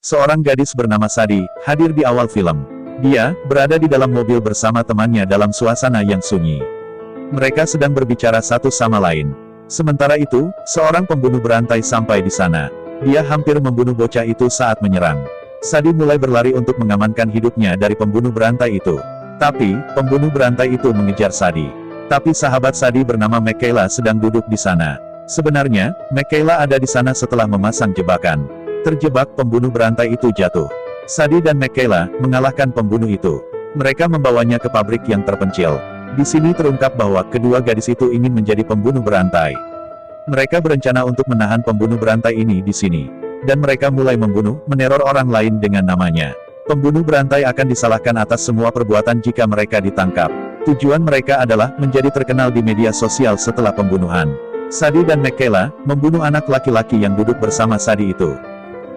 Seorang gadis bernama Sadi, hadir di awal film. Dia berada di dalam mobil bersama temannya dalam suasana yang sunyi. Mereka sedang berbicara satu sama lain. Sementara itu, seorang pembunuh berantai sampai di sana. Dia hampir membunuh bocah itu saat menyerang. Sadi mulai berlari untuk mengamankan hidupnya dari pembunuh berantai itu. Tapi, pembunuh berantai itu mengejar Sadi. Tapi sahabat Sadi bernama Michaela sedang duduk di sana. Sebenarnya, Michaela ada di sana setelah memasang jebakan. Terjebak, pembunuh berantai itu jatuh. Sadi dan Michaela mengalahkan pembunuh itu. Mereka membawanya ke pabrik yang terpencil. Di sini terungkap bahwa kedua gadis itu ingin menjadi pembunuh berantai. Mereka berencana untuk menahan pembunuh berantai ini di sini. Dan mereka mulai membunuh, meneror orang lain dengan namanya. Pembunuh berantai akan disalahkan atas semua perbuatan jika mereka ditangkap. Tujuan mereka adalah menjadi terkenal di media sosial setelah pembunuhan. Sadi dan Michaela membunuh anak laki-laki yang duduk bersama Sadi itu.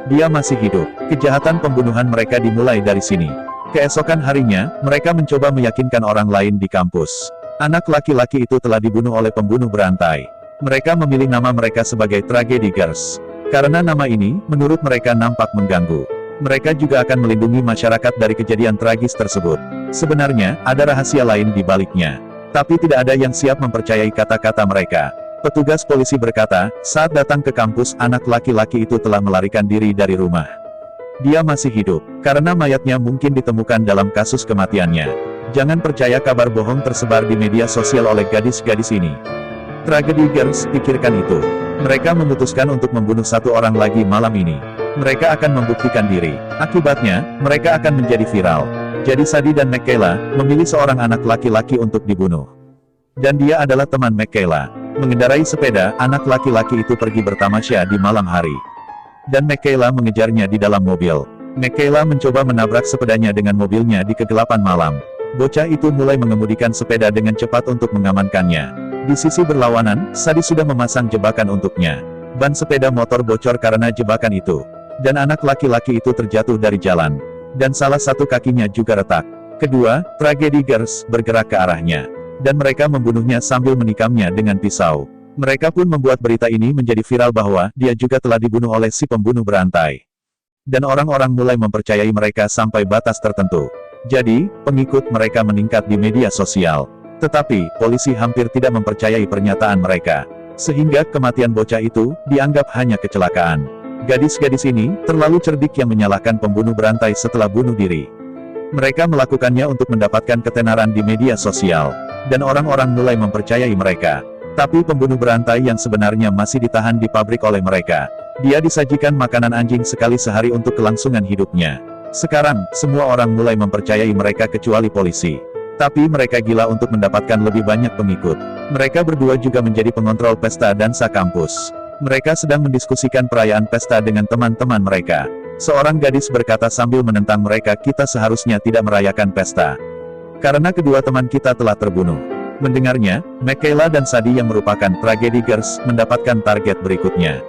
Dia masih hidup. Kejahatan pembunuhan mereka dimulai dari sini. Keesokan harinya, mereka mencoba meyakinkan orang lain di kampus. Anak laki-laki itu telah dibunuh oleh pembunuh berantai. Mereka memilih nama mereka sebagai Tragedy Girls. Karena nama ini, menurut mereka nampak mengganggu. Mereka juga akan melindungi masyarakat dari kejadian tragis tersebut. Sebenarnya, ada rahasia lain di baliknya. Tapi tidak ada yang siap mempercayai kata-kata mereka. Petugas polisi berkata, saat datang ke kampus, anak laki-laki itu telah melarikan diri dari rumah. Dia masih hidup, karena mayatnya mungkin ditemukan dalam kasus kematiannya. Jangan percaya kabar bohong tersebar di media sosial oleh gadis-gadis ini. Tragedy Girls pikirkan itu. Mereka memutuskan untuk membunuh satu orang lagi malam ini. Mereka akan membuktikan diri. Akibatnya, mereka akan menjadi viral. Jadi Sadi dan Michaela memilih seorang anak laki-laki untuk dibunuh. Dan dia adalah teman Michaela. Mengendarai sepeda, anak laki-laki itu pergi bertamasya di malam hari. Dan Michaela mengejarnya di dalam mobil. Michaela mencoba menabrak sepedanya dengan mobilnya di kegelapan malam. Bocah itu mulai mengemudikan sepeda dengan cepat untuk mengamankannya. Di sisi berlawanan, Sadi sudah memasang jebakan untuknya. Ban sepeda motor bocor karena jebakan itu. Dan anak laki-laki itu terjatuh dari jalan. Dan salah satu kakinya juga retak. Kedua, Tragedy Girls bergerak ke arahnya. Dan mereka membunuhnya sambil menikamnya dengan pisau. Mereka pun membuat berita ini menjadi viral bahwa dia juga telah dibunuh oleh si pembunuh berantai. Dan orang-orang mulai mempercayai mereka sampai batas tertentu. Jadi, pengikut mereka meningkat di media sosial. Tetapi, polisi hampir tidak mempercayai pernyataan mereka. Sehingga kematian bocah itu dianggap hanya kecelakaan. Gadis-gadis ini terlalu cerdik yang menyalahkan pembunuh berantai setelah bunuh diri. Mereka melakukannya untuk mendapatkan ketenaran di media sosial. Dan orang-orang mulai mempercayai mereka. Tapi pembunuh berantai yang sebenarnya masih ditahan di pabrik oleh mereka. Dia disajikan makanan anjing sekali sehari untuk kelangsungan hidupnya. Sekarang, semua orang mulai mempercayai mereka kecuali polisi. Tapi mereka gila untuk mendapatkan lebih banyak pengikut. Mereka berdua juga menjadi pengontrol pesta dansa kampus. Mereka sedang mendiskusikan perayaan pesta dengan teman-teman mereka. Seorang gadis berkata sambil menentang mereka, kita seharusnya tidak merayakan pesta. Karena kedua teman kita telah terbunuh. Mendengarnya, Michaela dan Sadi yang merupakan Tragedy Girls mendapatkan target berikutnya.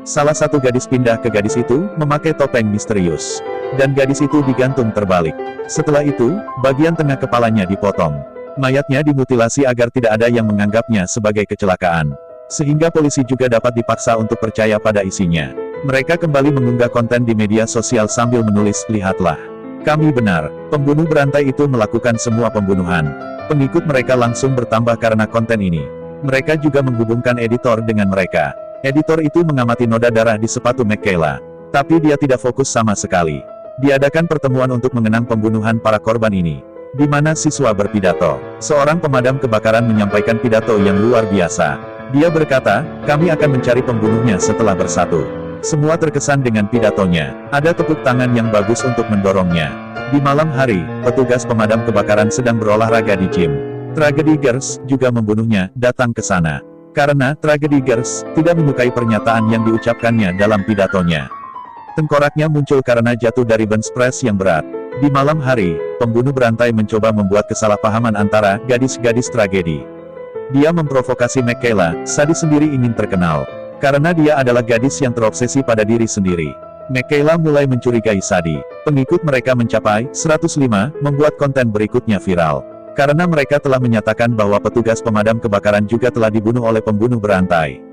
Salah satu gadis pindah ke gadis itu, memakai topeng misterius. Dan gadis itu digantung terbalik. Setelah itu, bagian tengah kepalanya dipotong. Mayatnya dimutilasi agar tidak ada yang menganggapnya sebagai kecelakaan. Sehingga polisi juga dapat dipaksa untuk percaya pada isinya. Mereka kembali mengunggah konten di media sosial sambil menulis, lihatlah. Kami benar, pembunuh berantai itu melakukan semua pembunuhan. Pengikut mereka langsung bertambah karena konten ini. Mereka juga menghubungkan editor dengan mereka. Editor itu mengamati noda darah di sepatu Michaela. Tapi dia tidak fokus sama sekali. Diadakan pertemuan untuk mengenang pembunuhan para korban ini. Di mana siswa berpidato. Seorang pemadam kebakaran menyampaikan pidato yang luar biasa. Dia berkata, kami akan mencari pembunuhnya setelah bersatu. Semua terkesan dengan pidatonya. Ada tepuk tangan yang bagus untuk mendorongnya. Di malam hari, petugas pemadam kebakaran sedang berolahraga di gym. Tragedy Girls juga membunuhnya, datang ke sana. Karena Tragedy Girls tidak menyukai pernyataan yang diucapkannya dalam pidatonya. Tengkoraknya muncul karena jatuh dari bench press yang berat. Di malam hari, pembunuh berantai mencoba membuat kesalahpahaman antara gadis-gadis Tragedy. Dia memprovokasi Michaela, Sadi sendiri ingin terkenal. Karena dia adalah gadis yang terobsesi pada diri sendiri. Michaela mulai mencurigai Sadi. Pengikut mereka mencapai 105, membuat konten berikutnya viral. Karena mereka telah menyatakan bahwa petugas pemadam kebakaran juga telah dibunuh oleh pembunuh berantai.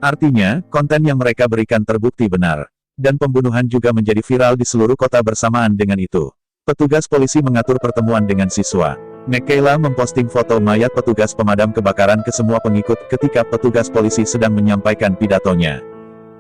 Artinya, konten yang mereka berikan terbukti benar. dan pembunuhan juga menjadi viral di seluruh kota bersamaan dengan itu. Petugas polisi mengatur pertemuan dengan siswa. Michaela memposting foto mayat petugas pemadam kebakaran ke semua pengikut ketika petugas polisi sedang menyampaikan pidatonya.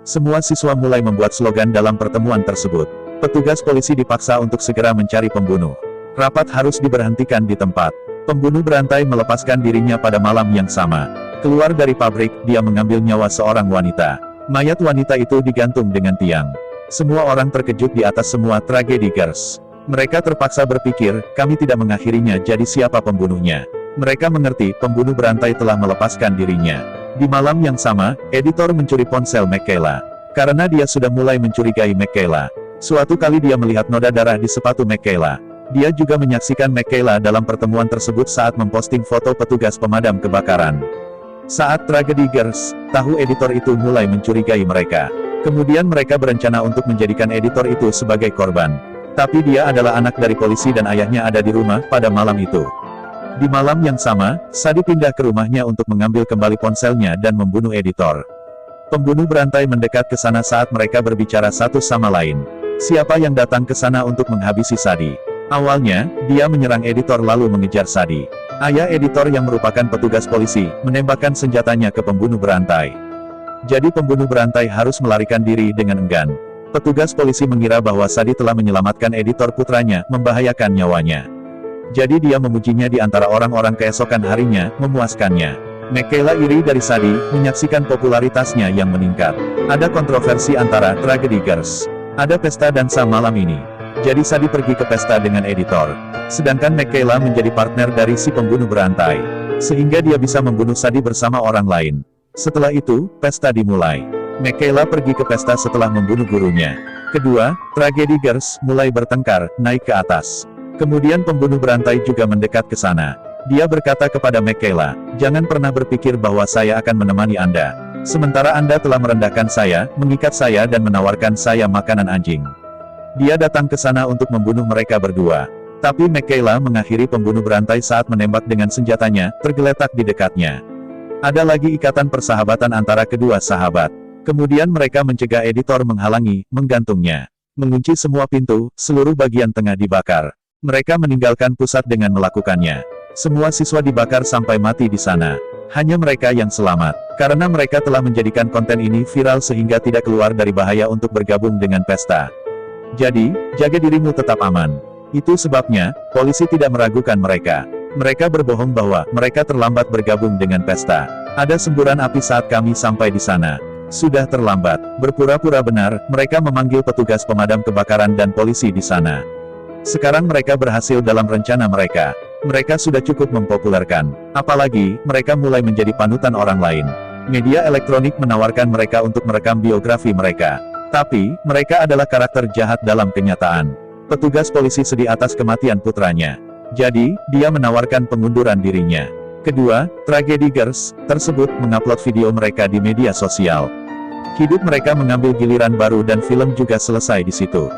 Semua siswa mulai membuat slogan dalam pertemuan tersebut. Petugas polisi dipaksa untuk segera mencari pembunuh. Rapat harus diberhentikan di tempat. Pembunuh berantai melepaskan dirinya pada malam yang sama. Keluar dari pabrik, dia mengambil nyawa seorang wanita. Mayat wanita itu digantung dengan tiang. Semua orang terkejut di atas semua tragedi Girls. Mereka terpaksa berpikir, kami tidak mengakhirinya, jadi siapa pembunuhnya? Mereka mengerti, pembunuh berantai telah melepaskan dirinya. Di malam yang sama, editor mencuri ponsel Michaela. Karena dia sudah mulai mencurigai Michaela. Suatu kali dia melihat noda darah di sepatu Michaela. Dia juga menyaksikan Michaela dalam pertemuan tersebut saat memposting foto petugas pemadam kebakaran. Saat tragedi Girls, tahu editor itu mulai mencurigai mereka. Kemudian mereka berencana untuk menjadikan editor itu sebagai korban. Tapi dia adalah anak dari polisi dan ayahnya ada di rumah pada malam itu. Di malam yang sama, Sadie pindah ke rumahnya untuk mengambil kembali ponselnya dan membunuh editor. Pembunuh berantai mendekat ke sana saat mereka berbicara satu sama lain. Siapa yang datang ke sana untuk menghabisi Sadie? Awalnya, dia menyerang editor lalu mengejar Sadie. Ayah editor yang merupakan petugas polisi, menembakkan senjatanya ke pembunuh berantai. Jadi pembunuh berantai harus melarikan diri dengan enggan. Petugas polisi mengira bahwa Sadie telah menyelamatkan editor putranya, membahayakan nyawanya. Jadi dia memujinya di antara orang-orang keesokan harinya, memuaskannya. Michaela iri dari Sadie, menyaksikan popularitasnya yang meningkat. Ada kontroversi antara tragedi Girls. Ada pesta dansa malam ini. Jadi Sadie pergi ke pesta dengan editor. Sedangkan Michaela menjadi partner dari si pembunuh berantai. Sehingga dia bisa membunuh Sadie bersama orang lain. Setelah itu, pesta dimulai. Michaela pergi ke pesta setelah membunuh gurunya. Kedua, tragedi Girls mulai bertengkar, naik ke atas. Kemudian pembunuh berantai juga mendekat ke sana. Dia berkata kepada Michaela, jangan pernah berpikir bahwa saya akan menemani Anda. Sementara Anda telah merendahkan saya, mengikat saya dan menawarkan saya makanan anjing. Dia datang ke sana untuk membunuh mereka berdua. Tapi Michaela mengakhiri pembunuh berantai saat menembak dengan senjatanya, tergeletak di dekatnya. Ada lagi ikatan persahabatan antara kedua sahabat. Kemudian mereka mencegah editor menghalangi, menggantungnya. Mengunci semua pintu, seluruh bagian tengah dibakar. Mereka meninggalkan pusat dengan melakukannya. Semua siswa dibakar sampai mati di sana. Hanya mereka yang selamat. Karena mereka telah menjadikan konten ini viral sehingga tidak keluar dari bahaya untuk bergabung dengan pesta. Jadi, jaga dirimu tetap aman. Itu sebabnya, polisi tidak meragukan mereka. Mereka berbohong bahwa mereka terlambat bergabung dengan pesta. Ada semburan api saat kami sampai di sana. Sudah terlambat. Berpura-pura benar, mereka memanggil petugas pemadam kebakaran dan polisi di sana. Sekarang mereka berhasil dalam rencana mereka. Mereka sudah cukup mempopulerkan. Apalagi, mereka mulai menjadi panutan orang lain. Media elektronik menawarkan mereka untuk merekam biografi mereka. Tapi, mereka adalah karakter jahat dalam kenyataan. Petugas polisi sedih atas kematian putranya. Jadi, dia menawarkan pengunduran dirinya. Kedua, tragedi Girls tersebut mengupload video mereka di media sosial. Hidup mereka mengambil giliran baru dan film juga selesai di situ.